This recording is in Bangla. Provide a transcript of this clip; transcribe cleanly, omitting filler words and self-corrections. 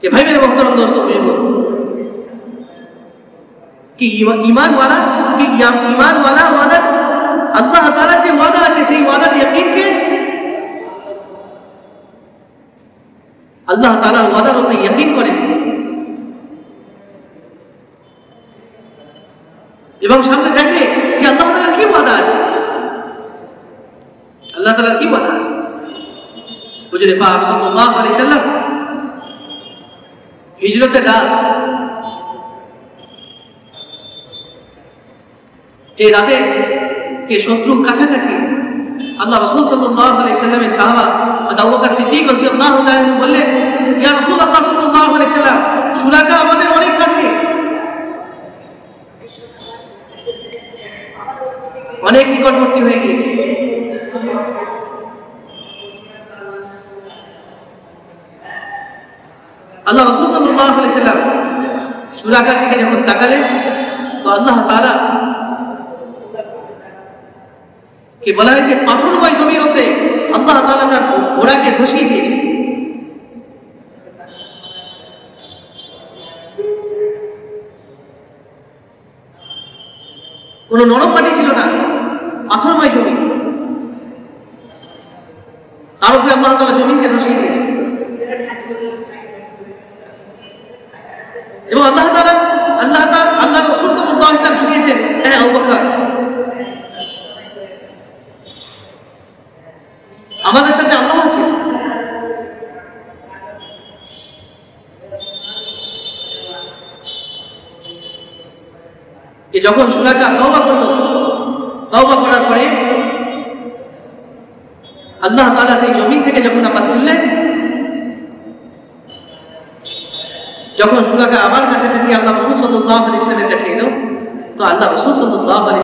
कि भाई मेरे मोहतरम दोस्तों बुजुर्गों कि ईमान वाला वादा अल्लाह ताआला जो वादा আছে সেই ওয়াদার ইয়াকিনকে আল্লাহ তাআলার ওয়াদার উপরে ইয়াকিন করে এবং সামনে দেখে যে আল্লাহ তাআলার কি ওয়াদা আছে, আল্লাহ তাআলার কি ওয়াদা আছে। হুজুরে পাক সাল্লাল্লাহু আলাইহি সাল্লাম হিজরতের রাত, যে রাতে কে শত্রু কাছাকাছি, আল্লাহ রাসূল সাল্লাল্লাহু আলাইহি সাল্লামের সাহাবা আবু বকর সিদ্দিক রাদিয়াল্লাহু তাআলা বললেন, ইয়া রাসূলুল্লাহ সাল্লাল্লাহু আলাইহি সাল্লাম, শুরাকা আমাদের অনেক কাছে, অনেক নিকটবর্তী হয়ে গিয়েছে। আল্লাহ রাসূল সাল্লাল্লাহু আলাইহি সাল্লাম শুরাকার দিকে যখন তাকালেন তো আল্লাহ তাআলা কে বলা হয়েছে পাথরময় জমির উপরে আল্লাহ তাআলা তার ঘোড়াকে ধসিয়ে দিয়েছে। কোনো নরম মাটি ছিল না, পাথরময় জমি, তার উপরে আল্লাহ তাআলা জমিনকে ধসিয়ে দিয়েছে। এবং আল্লাহ রাসূল সাল্লাল্লাহু আলাইহি ওয়াসাল্লাম শুনিয়েছেন, হ্যাঁ আবু বকর আমাদের সাথে আল্লাহ আছে। যখন শুরাকা তওবা করল, তওবা করার পরে আল্লাহ তাআলা সেই জমিন থেকে যখন আবার তুললেন, যখন শুরাকা আবার কাছাকাছি আল্লাহ রাসূল সাল্লাল্লাহু আলাইহি ওয়াসাল্লামের কাছে এলো, তো আল্লাহ রাসূল সাল্লাল্লাহু আলাইহি